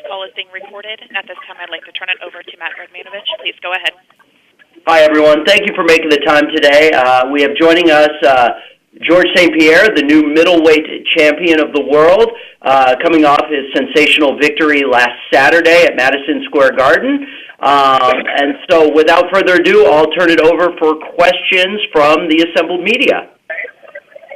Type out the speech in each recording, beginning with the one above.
call is being recorded. At this time, I'd like to turn it over to Matt Radmanovich. Please go ahead. Hi, everyone. Thank you for making the time today. We have joining us George St. Pierre, the new middleweight champion of the world, coming off his sensational victory last Saturday at Madison Square Garden. And so without further ado, I'll turn it over for questions from the assembled media.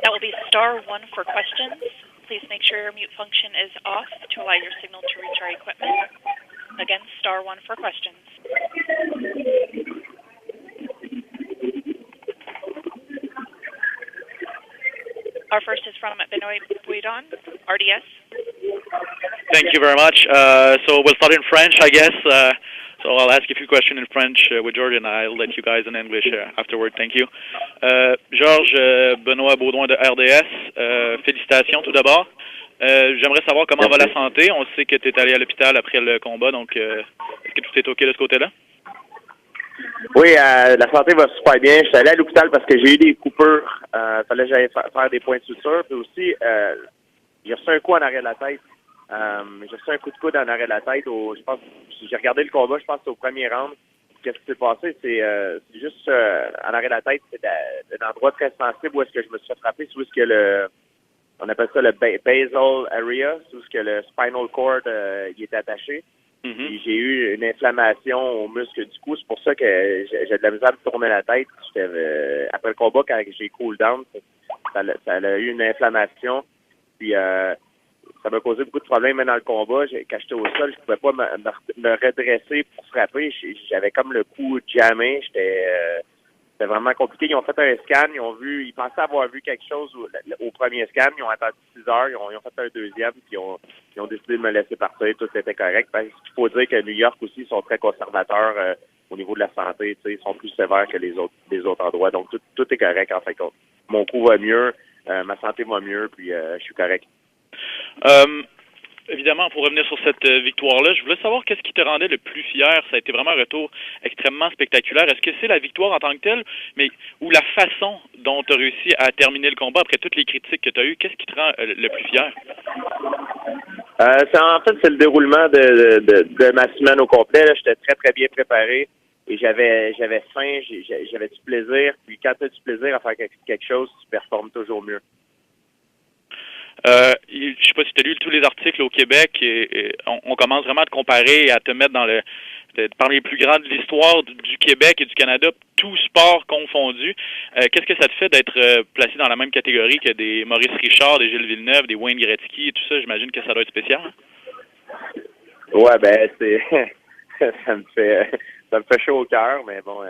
That will be star 1 for questions. Please make sure your mute function is off to allow your signal to reach our equipment. Again, star 1 for questions. Our first is from Benoit Bouidon, RDS. Thank you very much. So we'll start in French, I guess. So I'll ask a few questions in French with George, and I'll let you guys in English afterward. Thank you. Georges, Benoit Baudouin de RDS, félicitations tout d'abord. J'aimerais savoir comment va la santé. On sait que tu es allé à l'hôpital après le combat, donc est-ce que tout est OK de ce côté-là? Oui, la santé va super bien. Je suis allé à l'hôpital parce que j'ai eu des coupures. Fallait que j'aille faire des points de suture. Puis aussi, j'ai reçu un coup en arrière de la tête. J'ai reçu un coup de coude en arrière de la tête. Je pense, j'ai regardé le combat, je pense que c'est au premier round. Qu'est-ce qui s'est passé? C'est juste en arrière de la tête, c'est un endroit très sensible où est-ce que je me suis fait frapper. C'est où est-ce que on appelle ça le basal area, c'est où est-ce que le spinal cord il est attaché. Mm-hmm. J'ai eu une inflammation au muscle du cou. C'est pour ça que j'ai de la misère à me tourner la tête. Après le combat, quand j'ai cool down, ça a eu une inflammation. Puis ça m'a causé beaucoup de problèmes même dans le combat. Quand j'étais au sol, je pouvais pas me redresser pour frapper. J'avais comme le cou jammé. C'était vraiment compliqué. Ils ont fait un scan. Ils pensaient avoir vu quelque chose au premier scan. Ils ont attendu 6 heures. Ils ont fait un deuxième. Puis ils ont décidé de me laisser partir. Tout était correct. Parce qu'il faut dire que New York aussi, ils sont très conservateurs au niveau de la santé. Ils sont plus sévères que les autres endroits. Donc, tout est correct, en fait. Mon cou va mieux. Ma santé va mieux. Puis, je suis correct. Évidemment, pour revenir sur cette victoire-là, je voulais savoir qu'est-ce qui te rendait le plus fier. Ça a été vraiment un retour extrêmement spectaculaire. Est-ce que c'est la victoire en tant que telle, ou la façon dont tu as réussi à terminer le combat après toutes les critiques que tu as eues? Qu'est-ce qui te rend le plus fier? En fait, c'est le déroulement de ma semaine au complet. J'étais très, très bien préparé et j'avais faim, j'avais du plaisir. Puis quand tu as du plaisir à faire quelque chose, tu performes toujours mieux. Je sais pas si tu as lu tous les articles au Québec et on commence vraiment à te comparer et à te mettre parmi les plus grands de l'histoire du Québec et du Canada, tout sport confondu. Qu'est-ce que ça te fait d'être placé dans la même catégorie que des Maurice Richard, des Gilles Villeneuve, des Wayne Gretzky et tout ça? J'imagine que ça doit être spécial. Hein? Ouais, ben ça me fait chaud au cœur, mais bon,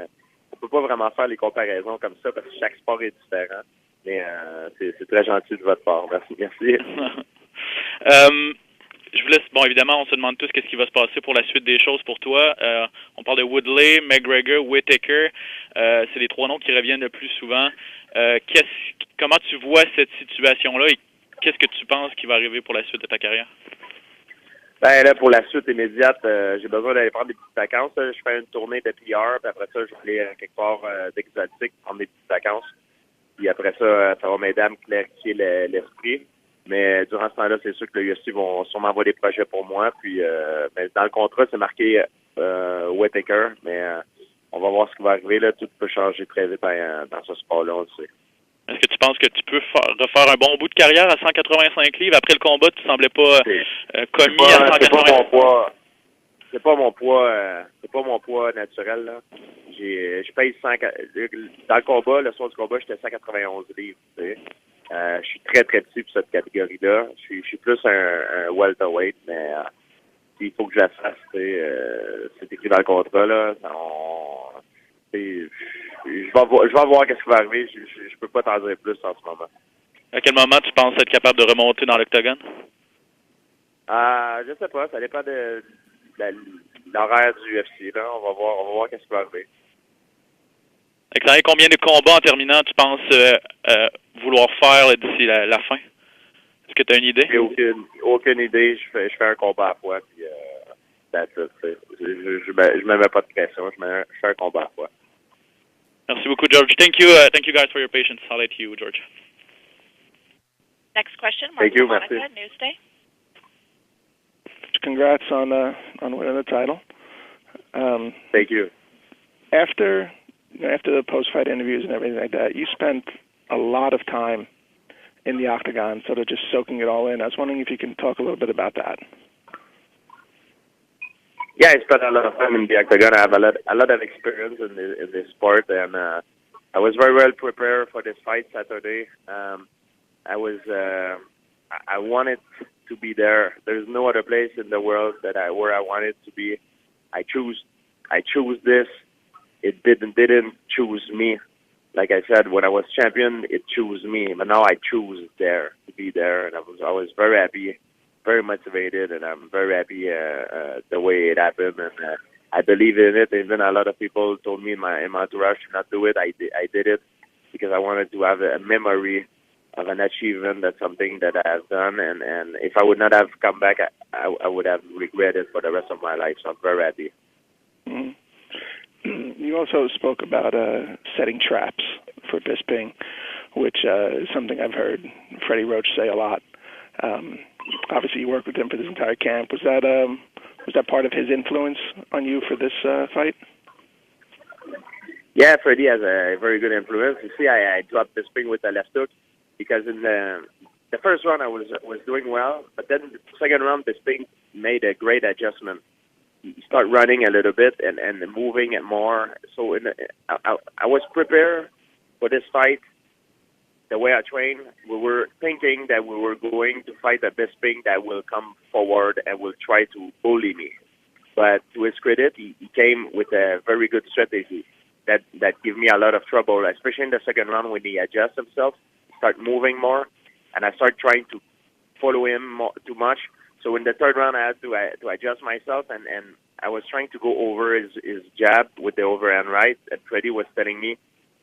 on peut pas vraiment faire les comparaisons comme ça parce que chaque sport est différent. Mais c'est très gentil de votre part. Merci. Je vous laisse. Bon, évidemment, on se demande tous qu'est-ce qui va se passer pour la suite des choses pour toi. On parle de Woodley, McGregor, Whittaker. C'est les 3 noms qui reviennent le plus souvent. Comment tu vois cette situation-là et qu'est-ce que tu penses qui va arriver pour la suite de ta carrière? Ben là, pour la suite immédiate, j'ai besoin d'aller prendre des petites vacances. Je fais une tournée de PR, puis après ça, je vais aller quelque part d'exotique prendre des petites vacances. Puis après ça, ça va m'aider à me clarifier l'esprit. Mais durant ce temps-là, c'est sûr que le UFC vont sûrement avoir des projets pour moi. Puis mais dans le contrat, c'est marqué Whittaker. Mais on va voir ce qui va arriver. Là. Tout peut changer très vite dans ce sport-là, on le sait. Est-ce que tu penses que tu peux refaire un bon bout de carrière à 185 livres? Après le combat, tu semblais pas commis à 185 livres. C'est pas mon poids naturel, là. Je pèse 100. Dans le combat, le soir du combat, j'étais 191 livres, tu sais. Je suis très, très petit pour cette catégorie-là. Je suis plus un welterweight, mais il faut que je la fasse, tu sais. C'est écrit dans le contrat, là. Je vais voir qu'est-ce qui va arriver. Je peux pas t'en dire plus en ce moment. À quel moment tu penses être capable de remonter dans l'octogone? Je sais pas. Ça dépend de l'horaire du UFC, là. On va voir qu'est-ce qui va arriver. Excellent. Et combien de combats en terminant tu penses vouloir faire d'ici la fin? Est-ce que tu as une idée? J'ai aucune idée. Je fais un combat à la fois. Puis, je me mets pas de pression. Je fais un combat à la fois. Merci beaucoup, George. Thank you guys for your patience. I'll let you, George. Next question, Mark Monica, Newsday. congrats on winning the title. Thank you. After the post-fight interviews and everything like that, you spent a lot of time in the octagon, sort of just soaking it all in. I was wondering if you can talk a little bit about that. Yeah, I spent a lot of time in the octagon. I have a lot of experience in this sport, and I was very well prepared for this fight Saturday. I wanted to be there. There's no other place in the world where I wanted to be. I choose this. It didn't choose me. Like I said, when I was champion, it chose me. But now I choose to be there, and I was very happy, very motivated, and I'm very happy the way it happened. And I believe in it. Even a lot of people told me in my entourage to not do it. I did it because I wanted to have a memory of an achievement. That's something that I have done. And if I would not have come back, I would have regretted for the rest of my life. So I'm very happy. Mm-hmm. You also spoke about setting traps for Bisping, which is something I've heard Freddie Roach say a lot. Obviously, you worked with him for this entire camp. Was that part of his influence on you for this fight? Yeah, Freddie has a very good influence. You see, I dropped Bisping with the left hook because in the first round I was doing well, but then the second round Bisping made a great adjustment. He started running a little bit and moving it more. So I was prepared for this fight. The way I trained, we were thinking that we were going to fight a Bisping that will come forward and will try to bully me. But to his credit, he came with a very good strategy that gave me a lot of trouble, especially in the second round when he adjusts himself, start moving more, and I start trying to follow him too much. So in the third round, I had to adjust myself, and I was trying to go over his jab with the overhand right, and Freddie was telling me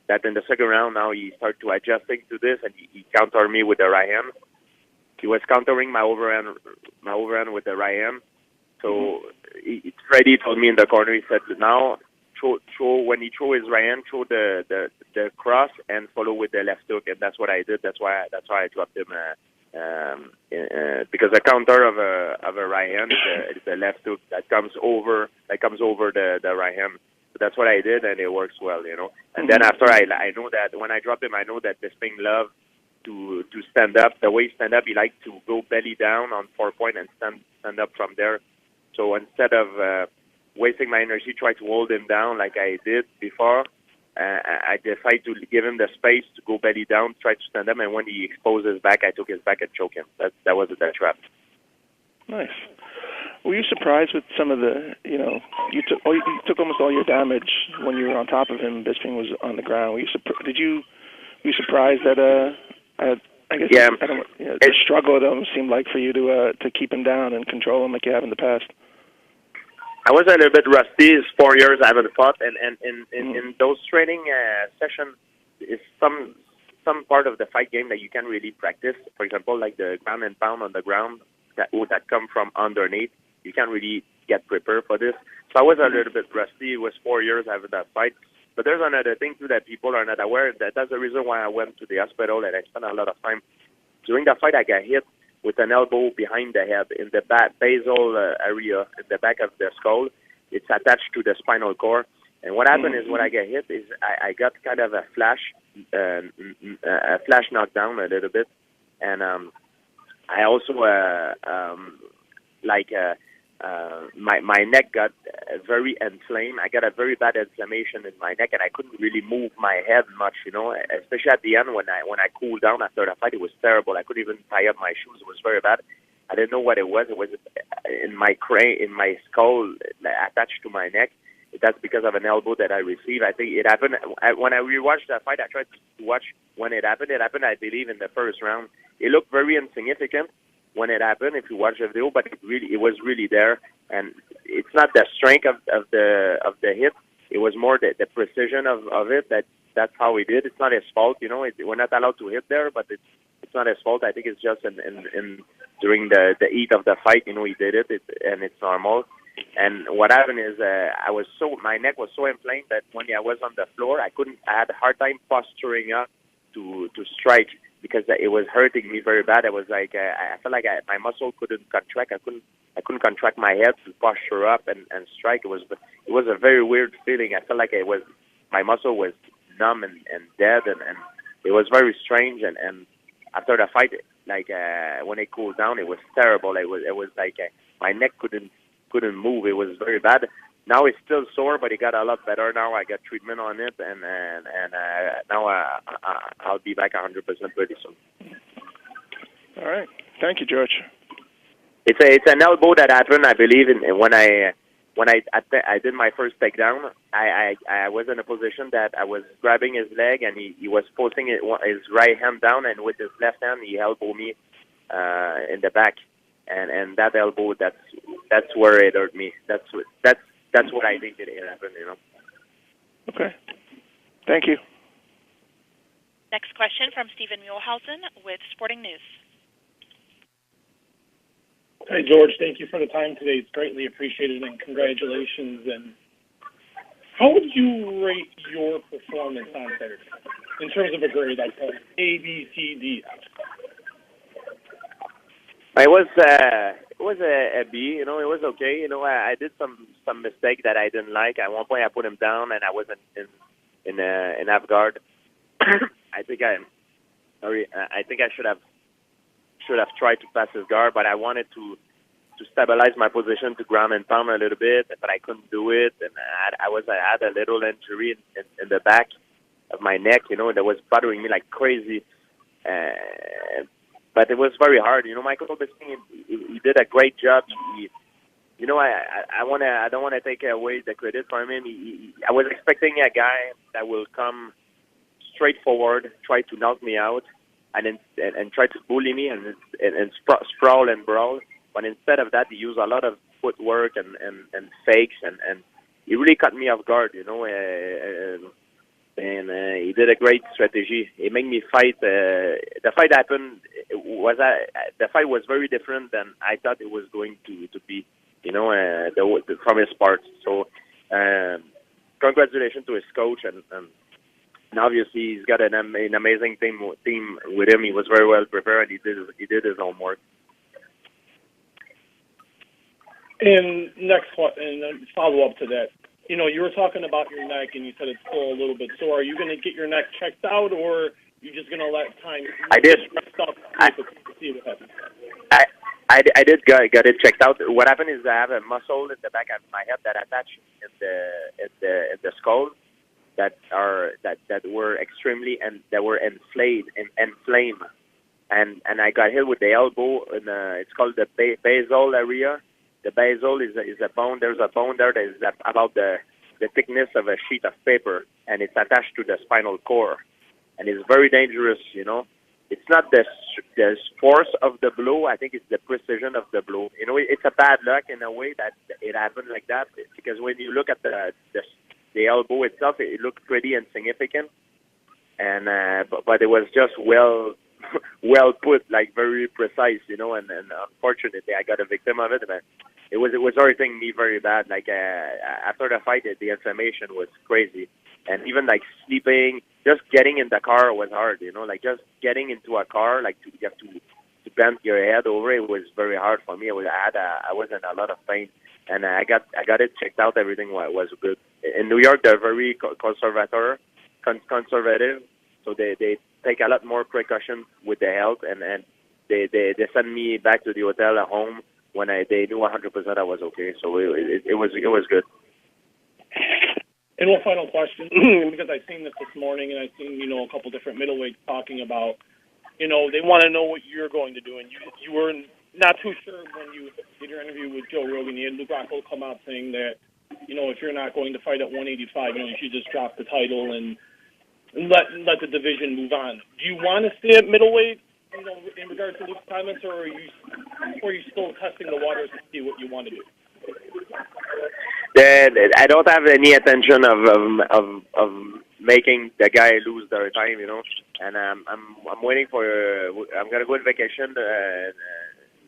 that in the second round now he started to adjusting to this, and he countered me with the right hand. He was countering my overhand with the right hand. So Freddie told me in the corner, he said, now throw when he throw his right hand, throw the cross and follow with the left hook, and that's what I did. That's why I dropped him. Because the counter of a right hand is a left hook that comes over the right hand. So that's what I did, and it works well, you know. And then after I know that when I drop him, I know that Bisping loves to stand up. The way he stand up, he likes to go belly down on 4 point and stand up from there. So instead of wasting my energy, try to hold him down like I did before. I decided to give him the space to go belly down, try to stand up, and when he exposed his back, I took his back and choked him. That was the trap. Nice. Were you surprised with some of the, you took almost all your damage when you were on top of him, Bisping was on the ground. Were you surprised that, I guess, yeah. The struggle it almost seemed like for you to keep him down and control him like you have in the past? I was a little bit rusty. It's 4 years I haven't fought, and in those training sessions, is some part of the fight game that you can really practice. For example, like the ground and pound on the ground that come from underneath. You can't really get prepared for this. So I was a little bit rusty. It was 4 years after that fight. But there's another thing too that people are not aware. That's the reason why I went to the hospital and I spent a lot of time during that fight. I got hit with an elbow behind the head in the basal area, in the back of the skull. It's attached to the spinal cord. And what happened is when I got hit is I got kind of a flash knockdown a little bit. And I also, my neck got very inflamed. I got a very bad inflammation in my neck, and I couldn't really move my head much, especially at the end when I cooled down after the fight. It was terrible. I couldn't even tie up my shoes. It was very bad. I didn't know what it was. It was in my skull, attached to my neck. That's because of an elbow that I received. I think it happened when I rewatched that fight. I tried to watch when it happened. It happened, I believe, in the first round. It looked very insignificant when it happened, if you watch the video, but it was really there. And it's not the strength of the hit. It was more the precision of it. That's how he did. It's not his fault, we're not allowed to hit there, but it's not his fault. I think it's just in during the heat of the fight, he did it, and it's normal. And what happened is my neck was so inflamed that when I was on the floor, I had a hard time posturing up to strike because it was hurting me very bad. It was like I felt like my muscle couldn't contract. I I couldn't contract my head to posture up and strike. It was a very weird feeling. I felt like my muscle was numb and dead, and it was very strange. And after the fight, like when it cooled down, it was terrible. It was like my neck couldn't move. It was very bad. Now it's still sore, but it got a lot better now. I got treatment on it, and now I'll be back 100% pretty soon. All right. Thank you, George. It's an elbow that happened, I believe, when I did my first takedown. I was in a position that I was grabbing his leg, and he was posting his right hand down, and with his left hand he elbowed me in the back, and that elbow, that's where it hurt me. That's what I think it happened. Okay. Thank you. Next question from Stephen Muehlhausen with Sporting News. Hi, George. Thank you for the time today. It's greatly appreciated, and congratulations. And how would you rate your performance on Saturday in terms of a grade, like A, B, C, D, F? It was a B. It was okay. I did some mistake that I didn't like. At one point, I put him down, and I wasn't in half guard. I think I should have tried to pass his guard, but I wanted to stabilize my position, to ground and pound a little bit, but I couldn't do it, and I had a little injury in the back of my neck, that was bothering me like crazy, but it was very hard. Michael Bisping, he did a great job. I don't want to take away the credit from him. I was expecting a guy that will come straightforward, try to knock me out, and try to bully me and sprawl and brawl. But instead of that, he used a lot of footwork and fakes, and he really caught me off guard, and he did a great strategy. He made me fight. The fight happened. The fight was very different than I thought it was going to be, from his part. So, congratulations to his coach, and obviously he's got an amazing team with him. He was very well prepared. He did his homework. And follow up to that, you were talking about your neck, and you said it's still a little bit sore. Are you going to get your neck checked out, or are you just going to let time? I did. See what happens. I did get it checked out. What happened is I have a muscle in the back of my head that attached in the skull that were extremely that were inflamed, and I got hit with the elbow, and it's called the basal area. The basal is a bone. There's a bone there that is about the thickness of a sheet of paper, and it's attached to the spinal cord, and it's very dangerous. It's not the force of the blow. I think it's the precision of the blow. It's a bad luck in a way that it happened like that, because when you look at the elbow itself, it looked pretty insignificant, and but it was just well put, like very precise, and unfortunately I got a victim of it, but it was hurting me very bad. Like after the fight, the inflammation was crazy, and even like sleeping, just getting in the car was hard, like just getting into a car, like you have to bend your head over. It was very hard for me. I was in a lot of pain, and I got it checked out. Everything was good. In New York, they're very conservative, so they take a lot more precautions with the health, and they send me back to the hotel at home when they knew 100% I was okay. So it was good. And one final question, because I've seen this morning, and I've seen a couple different middleweights talking about, they want to know what you're going to do, and you were not too sure when you did your interview with Joe Rogan. You had Luke Rockhold come out saying that, if you're not going to fight at 185, you should just drop the title and let the division move on. Do you want to stay at middleweight, in regard to Luke's comments, or are you still testing the waters to see what you want to do? I don't have any intention of making the guy lose their time, and I'm waiting for. I'm gonna go on vacation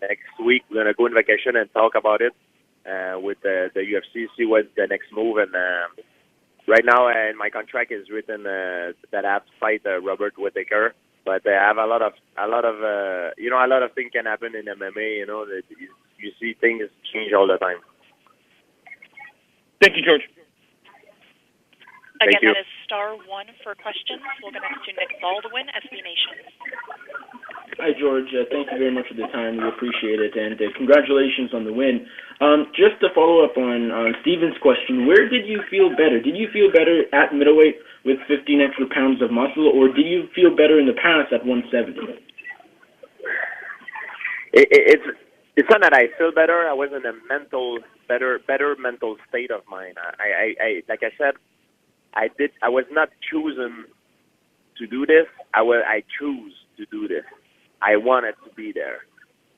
next week. We're gonna go on vacation and talk about it with the UFC, see what the next move. And right now, my contract is written that I have to fight Robert Whittaker, but I have a lot of things can happen in MMA. you see things change all the time. Thank you, George. Again, Thank you. that is star 1 for questions. We'll go next to Nick Baldwin, SB Nation. Hi, George. Thank you very much for the time. We appreciate it, and congratulations on the win. Just to follow up on Steven's question, where did you feel better? Did you feel better at middleweight with 15 extra pounds of muscle, or did you feel better in the past at 170? It's not that I feel better. I was in a better mental state of mind. I like I said, I was not chosen to do this. I choose to do this. I wanted to be there.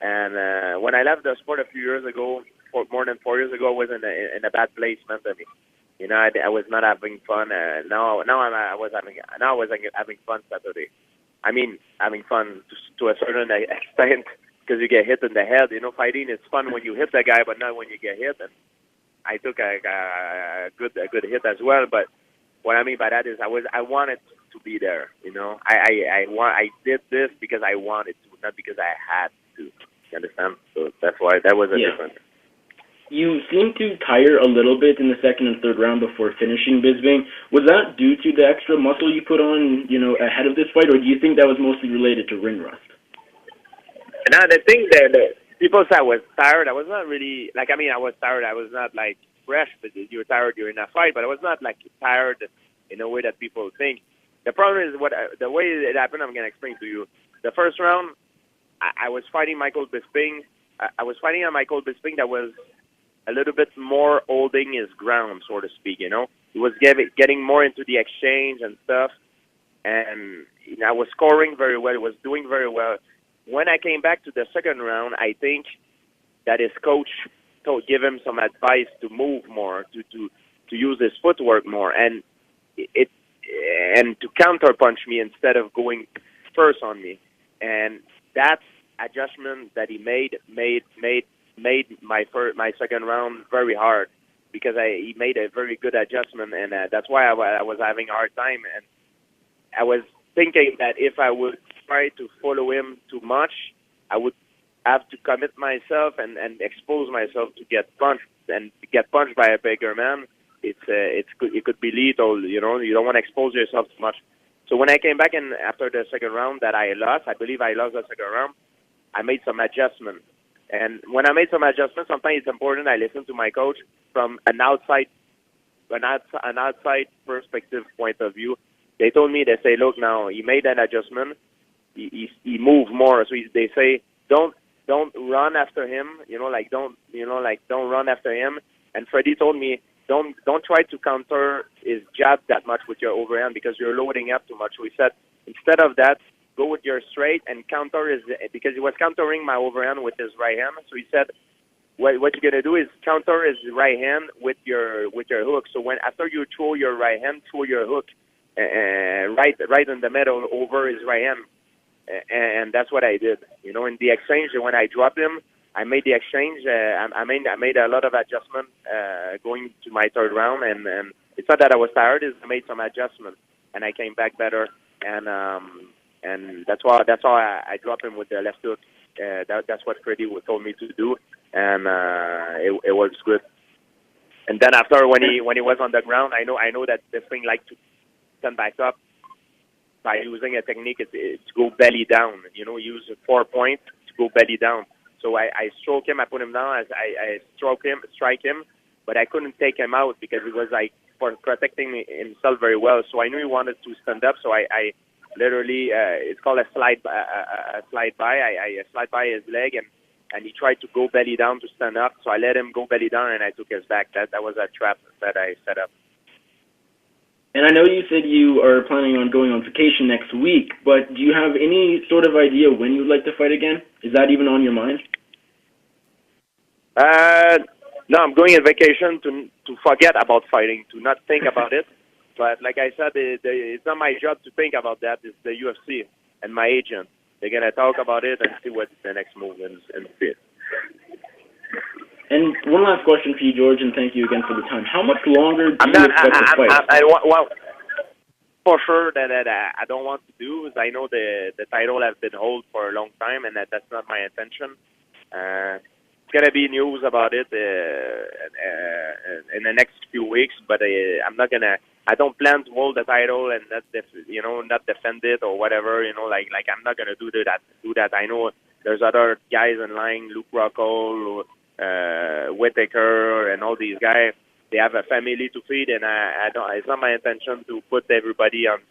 And when I left the sport a few years ago, more than 4 years ago, I was in a bad place mentally. You know, I was not having fun. Now I was having fun Saturday. I mean, having fun to a certain extent because you get hit in the head. You know, fighting is fun when you hit the guy, but not when you get hit. And I took a good hit as well. But what I mean by that is I wanted to be there. You know, I did this because I wanted to, not because I had to. You understand? So that's why that was a difference. You seemed to tire a little bit in the second and third round before finishing Bisbing. Was that due to the extra muscle you put on, you know, ahead of this fight, or do you think that was mostly related to ring rust? Now, the thing that people say I was tired, I was not really, like, I mean, I was tired. I was not, like, fresh, but you're tired during a fight, but I was not, like, tired in a way that people think. The problem is the way it happened, I'm going to explain to you. The first round, I was fighting Michael Bisping. I was fighting a Michael Bisping that was a little bit more holding his ground, so to speak, you know. He was getting more into the exchange and stuff, and you know, I was scoring very well. He was doing very well. When I came back to the second round, I think that his coach gave him some advice to move more, to use his footwork more, and to counterpunch me instead of going first on me. And that adjustment that he made my second round very hard, because he made a very good adjustment, and that's why I was having a hard time. And I was thinking that if I would try to follow him too much, I would have to commit myself and expose myself to get punched, and get punched by a bigger man. It could be lethal. You know, you don't want to expose yourself too much. So when I came back in after the second round that I lost, I believe I lost the second round, I made some adjustments. And when I made some adjustments, sometimes it's important I listen to my coach from an outside perspective point of view. They told me, they say, look, now he made an adjustment, he moved more. So they say, don't run after him, don't run after him. And Freddie told me, don't try to counter his jab that much with your overhand because you're loading up too much. So he said, instead of that, go with your straight and counter because he was countering my overhand with his right hand. So he said, what you're gonna do is counter his right hand with your hook. So after you throw your right hand, throw your hook right in the middle over his right hand, and that's what I did. You know, in the exchange when I dropped him, I made the exchange. I made a lot of adjustment going to my third round, and it's not that I was tired. I made some adjustments, and I came back better, and that's why I dropped him with the left hook. That's what Freddie told me to do, and it works good. And then after when he was on the ground, I know that this thing like to stand back up by using a technique to go belly down. You know, use 4 points to go belly down. So I stroke him, I put him down, I strike him, but I couldn't take him out because he was like protecting himself very well. So I knew he wanted to stand up, so I literally, it's called a slide by. I slide by his leg, and he tried to go belly down to stand up. So I let him go belly down, and I took his back. That was a trap that I set up. And I know you said you are planning on going on vacation next week, but do you have any sort of idea when you'd like to fight again? Is that even on your mind? No, I'm going on vacation to forget about fighting, to not think about it. But like I said, it's not my job to think about that. It's the UFC and my agent. They're going to talk about it and see what's the next move and fit. And one last question for you, George, and thank you again for the time. How much longer do you expect to fight? Well, for sure that I don't want to do is I know the title has been held for a long time, and that's not my intention. gonna be news about it in the next few weeks, but I'm not gonna. I don't plan to hold the title and not not defend it or whatever. Like I'm not gonna do that. I know there's other guys in line, Luke Rockall, Whitaker, and all these guys. They have a family to feed, and I don't. It's not my intention to put everybody on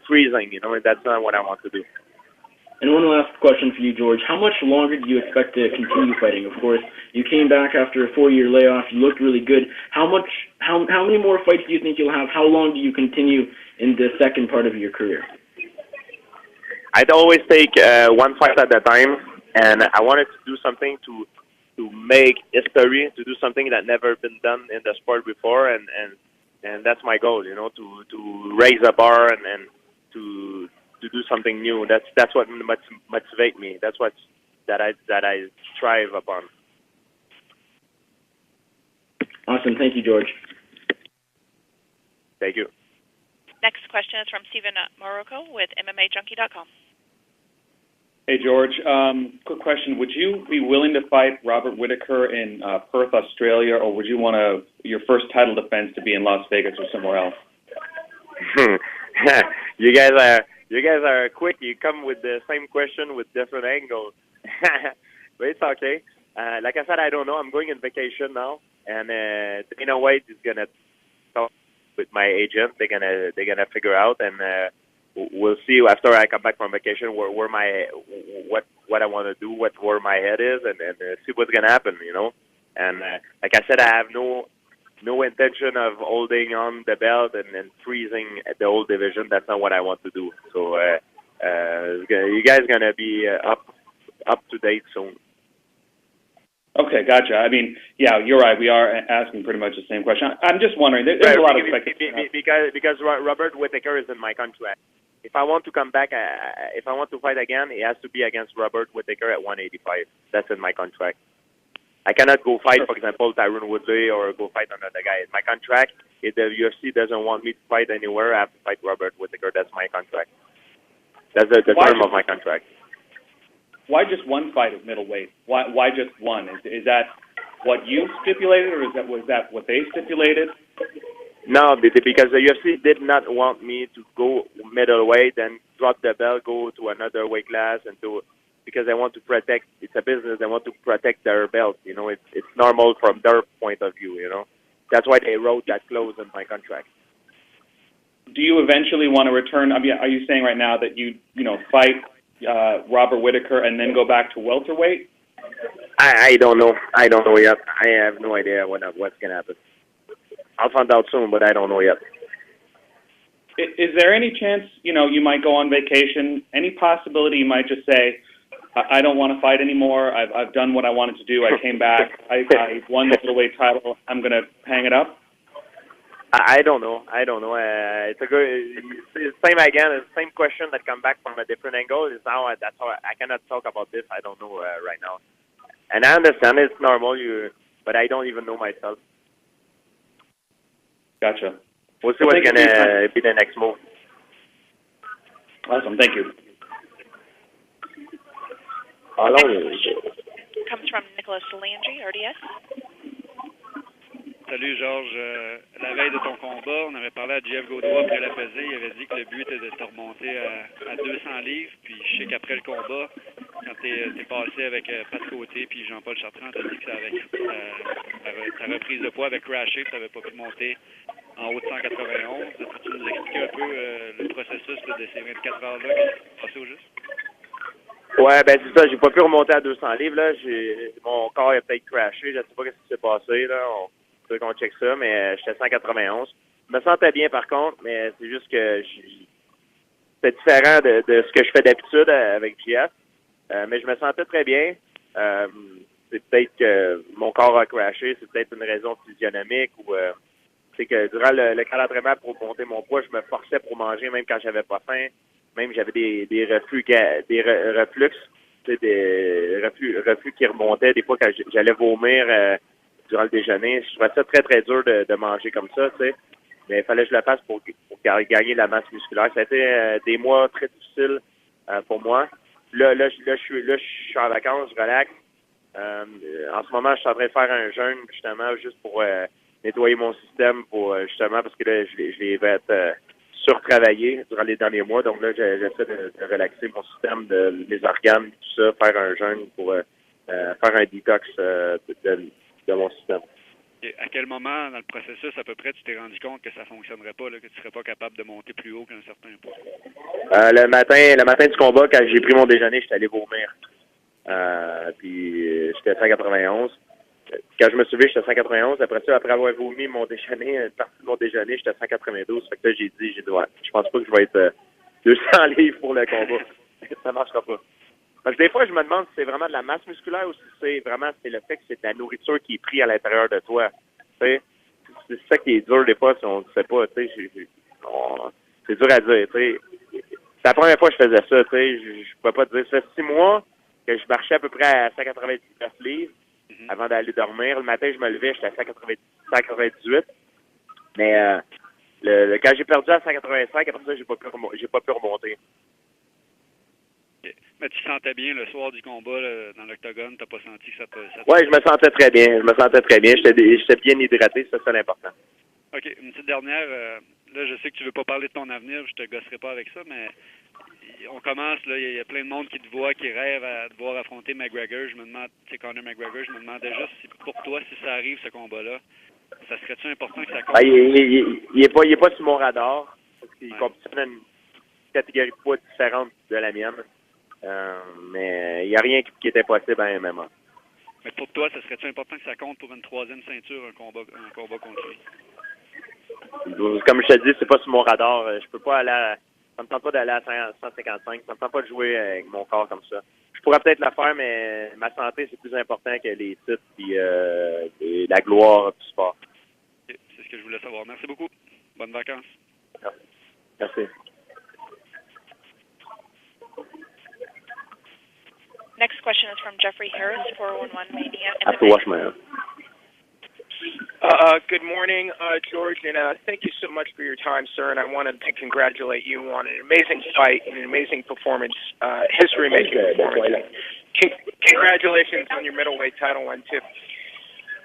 freezing. That's not what I want to do. And one last question for you, George. How much longer do you expect to continue fighting? Of course, you came back after a 4-year layoff. You looked really good. How many more fights do you think you'll have? How long do you continue in the second part of your career? I'd always take one fight at a time, and I wanted to do something to make history, to do something that never been done in the sport before, and that's my goal. To raise the bar and to do something new. That's what motivates me. That's what that I strive upon. Awesome. Thank you, George. Thank you. Next question is from Stephen Morocco with MMAJunkie.com. Hey, George. Quick question. Would you be willing to fight Robert Whitaker in Perth, Australia, or would you want your first title defense to be in Las Vegas or somewhere else? You guys are quick. You come with the same question with different angles. But it's okay. Like I said, I don't know. I'm going on vacation now, and Dana White is gonna talk with my agent. They're gonna figure out, and we'll see after I come back from vacation where my what I want to do, where my head is, and see what's gonna happen. And like I said, I have no intention of holding on the belt and freezing the whole division. That's not what I want to do. So you guys gonna be up to date soon. Okay, gotcha. I mean, yeah, you're right. We are asking pretty much the same question. I'm just wondering. There's a lot of speculation because Robert Whitaker is in my contract. If I want to come back, if I want to fight again, it has to be against Robert Whitaker at 185. That's in my contract. I cannot go fight, for example, Tyron Woodley or go fight another guy. In my contract, if the UFC doesn't want me to fight anywhere, I have to fight Robert Whitaker. That's my contract. That's the term of my contract. Why just one fight at middleweight? Why just one? Is that what you stipulated, or was that what they stipulated? No, because the UFC did not want me to go middleweight and drop the belt, go to another weight class, because they want to protect. It's a business. They want to protect their belt. It's normal from their point of view. That's why they wrote that clause in my contract. Do you eventually want to return? I mean, are you saying right now that you fight Robert Whitaker and then go back to welterweight? I don't know. I don't know yet. I have no idea what's gonna happen. I'll find out soon, but I don't know yet. Is there any chance you might go on vacation? Any possibility you might just say, I don't want to fight anymore. I've done what I wanted to do. I came back. I won the middleweight title. I'm going to hang it up? I don't know. It's a good. It's same again. It's the same question that come back from a different angle. That's how I cannot talk about this. I don't know right now. And I understand it's normal. But I don't even know myself. Gotcha. We'll see what's going to be the next move. Awesome. Thank you. Comes from Nicholas Landry, RDS. Salut Georges. La veille de ton combat, on avait parlé à Jeff Gaudreau après la pesée. Il avait dit que le but était de te remonter à 200 livres. Puis je sais qu'après le combat, quand t'es passé avec Pat Côté puis Jean-Paul Chartrand, t'as dit que ta reprise de poids avait crashé, tu n'avais pas pu monter en haut de 191. Peux-tu nous expliquer un peu le processus de ces 24 heures-là qui s'est passé au juste? Ouais, ben c'est ça, j'ai pas pu remonter à 200 livres, là. Mon corps a peut-être crashé, je sais pas ce qui s'est passé, là. On qu'on check ça, mais j'étais 191. Je me sentais bien par contre, mais c'est juste que c'est différent de ce que je fais d'habitude avec JF. Mais je me sentais très bien. C'est peut-être que mon corps a crashé, c'est peut-être une raison physionomique ou c'est que durant le camp d'entraînement pour monter mon poids, je me forçais pour manger même quand j'avais pas faim. Même j'avais des reflux, des reflux qui remontaient des fois quand j'allais vomir durant le déjeuner. Je trouvais ça très, très dur de manger comme ça, tu sais. Mais il fallait que je le fasse pour gagner la masse musculaire. Ça a été des mois très difficiles pour moi. Là, je suis en vacances, je relaxe. En ce moment, je suis en train de faire un jeûne, justement, juste pour nettoyer mon système, pour justement, parce que là, je vais être surtravaillé durant les derniers mois. Donc là, j'essaie de relaxer mon système, mes organes, tout ça, faire un jeûne pour faire un détox de mon système. Et à quel moment dans le processus, à peu près, tu t'es rendu compte que ça fonctionnerait pas, là, que tu serais pas capable de monter plus haut qu'un certain point? Le matin du combat, quand j'ai pris mon déjeuner, j'étais allé vomir. Puis j'étais 191. Quand je me suis levé, j'étais 191. Après ça, après avoir vomi mon déjeuner, une partie de mon déjeuner, j'étais 192. Fait que là, j'ai dit, ouais, je pense pas que je vais être 200 livres pour le combat. Ça marchera pas. Parce que des fois, je me demande si c'est vraiment de la masse musculaire ou si c'est le fait que c'est de la nourriture qui est prise à l'intérieur de toi. Tu sais, c'est ça qui est dur des fois si on ne sait pas. Tu sais, c'est dur à dire. Tu sais, c'est la première fois que je faisais ça. Tu sais, je pouvais pas te dire. Ça fait 6 mois que je marchais à peu près à 199 livres avant d'aller dormir. Le matin, je me levais, j'étais à 198. Mais quand j'ai perdu à 185, après ça, j'ai pas pu remonter. Mais tu te sentais bien le soir du combat là, dans l'octogone, t'as pas senti que ça te... Oui, je me sentais très bien. J'étais bien hydraté, ça c'est l'important. OK, une petite dernière. Là, je sais que tu veux pas parler de ton avenir, je te gosserai pas avec ça, mais on commence, là, il y a plein de monde qui te voit, qui rêve à te voir affronter McGregor. Je me demande, c'est Conor McGregor, je me demandais juste si pour toi, si ça arrive, ce combat-là, ça serait-tu important que ça compte? Il est pas sur mon radar, parce qu'il compétitionne à une catégorie de poids différente de la mienne. Mais il n'y a rien qui est impossible à MMA. Mais pour toi, ça serait-tu important que ça compte pour une troisième ceinture, un combat contre lui? Comme je te dis, c'est pas sur mon radar. Je peux pas aller ça me tente pas d'aller à 155. Ça me tente pas de jouer avec mon corps comme ça. Je pourrais peut-être le faire, mais ma santé, c'est plus important que les titres et la gloire du sport. Okay, c'est ce que je voulais savoir. Merci beaucoup. Bonnes vacances. Merci. Next question is from Jeffrey Harris, 411 Mania. I have to wash my hands. Good morning, George, and thank you so much for your time, sir. And I wanted to congratulate you on an amazing fight and an amazing performance, history-making performance. Congratulations on your middleweight title win, too.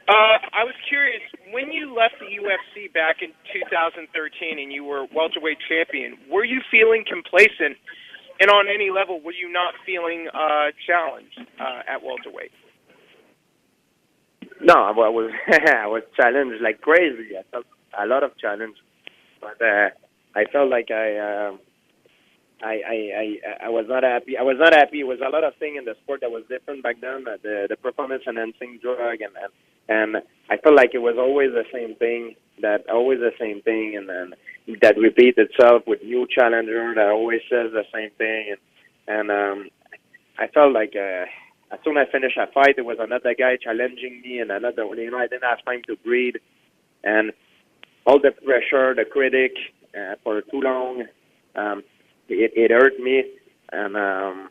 I was curious, when you left the UFC back in 2013 and you were welterweight champion, were you feeling complacent? And on any level, were you not feeling challenged at welterweight? No, I was I was challenged like crazy. I felt a lot of challenge, but I felt like I was not happy. I was not happy. It was a lot of things in the sport that was different back then. The performance enhancing drug and I felt like it was always the same thing. And then that repeats itself with new challenger that always says the same thing. And I felt like as soon as I finished a fight, there was another guy challenging me, and another. I didn't have time to breathe, and all the pressure, the critic, for too long, it hurt me, and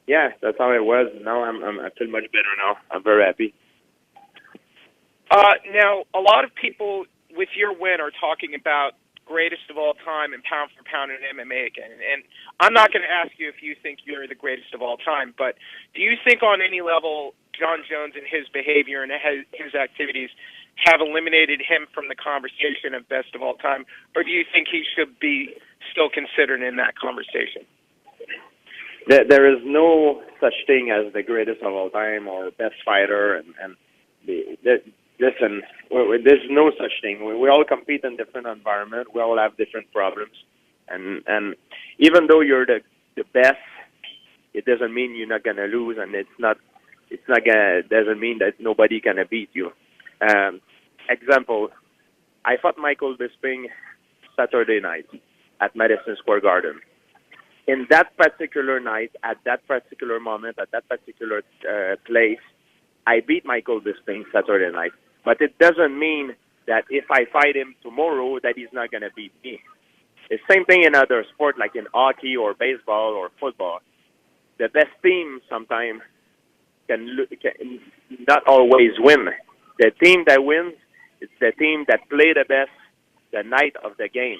yeah, that's how it was. Now I feel much better now. I'm very happy. Now, a lot of people with your win are talking about greatest of all time and pound for pound in MMA again. And I'm not going to ask you if you think you're the greatest of all time, but do you think on any level John Jones and his behavior and his activities have eliminated him from the conversation of best of all time, or do you think he should be still considered in that conversation? There is no such thing as the greatest of all time or best fighter, listen, there's no such thing. We all compete in different environments. We all have different problems, and even though you're the best, it doesn't mean you're not gonna lose, and doesn't mean that nobody gonna beat you. Example, I fought Michael Bisping Saturday night at Madison Square Garden. In that particular night, at that particular moment, at that particular place, I beat Michael Bisping Saturday night. But it doesn't mean that if I fight him tomorrow that he's not going to beat me. It's the same thing in other sports like in hockey or baseball or football. The best team sometimes can not always win. The team that wins, it's the team that play the best the night of the game.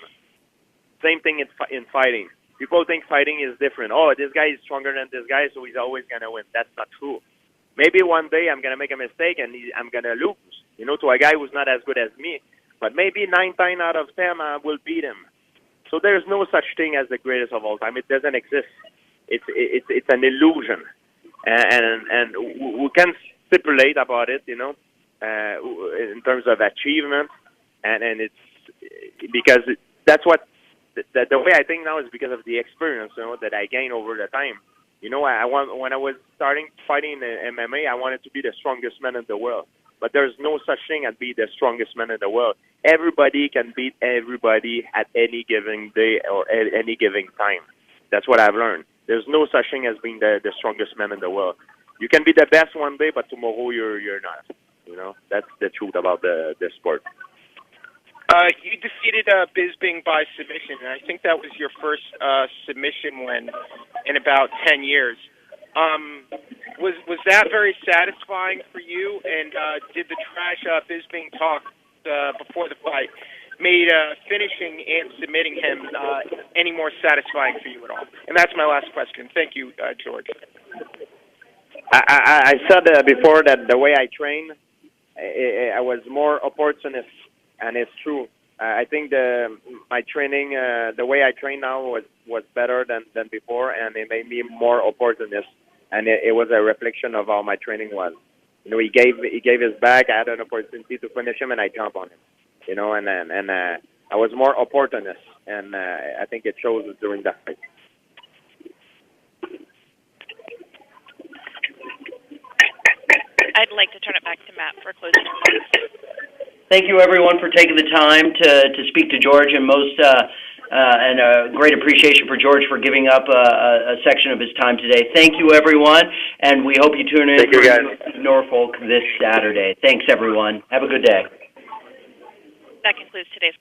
Same thing in fighting. People think fighting is different. Oh, this guy is stronger than this guy, so he's always going to win. That's not true. maybe one day I'm going to make a mistake and I'm going to lose, to a guy who's not as good as me. But maybe 9 times out of 10, I will beat him. So there's no such thing as the greatest of all time. It doesn't exist. It's an illusion. And we can stipulate about it, in terms of achievement. And it's because that's what the way I think now is because of the experience, that I gained over the time. When I was starting fighting MMA, I wanted to be the strongest man in the world. But there's no such thing as be the strongest man in the world. Everybody can beat everybody at any given day or at any given time. That's what I've learned. There's no such thing as being the strongest man in the world. You can be the best one day, but tomorrow you're not. That's the truth about the sport. You defeated Bisping by submission, and I think that was your first submission win in about 10 years. Was that very satisfying for you? And did the trash Bisping talk before the fight made finishing and submitting him any more satisfying for you at all? And that's my last question. Thank you, George. I said before that the way I train, I was more opportunist, and it's true. I think my training, the way I train now was better than before, and it made me more opportunist. And it was a reflection of how my training was. He gave his back. I had an opportunity to finish him, and I jumped on him. And I was more opportunist, and I think it shows during that fight. I'd like to turn it back to Matt for closing remarks. Thank you, everyone, for taking the time to speak to George, and and a great appreciation for George for giving up a section of his time today. Thank you, everyone, and we hope you tune in for Norfolk this Saturday. Thanks, everyone. Have a good day. That concludes today's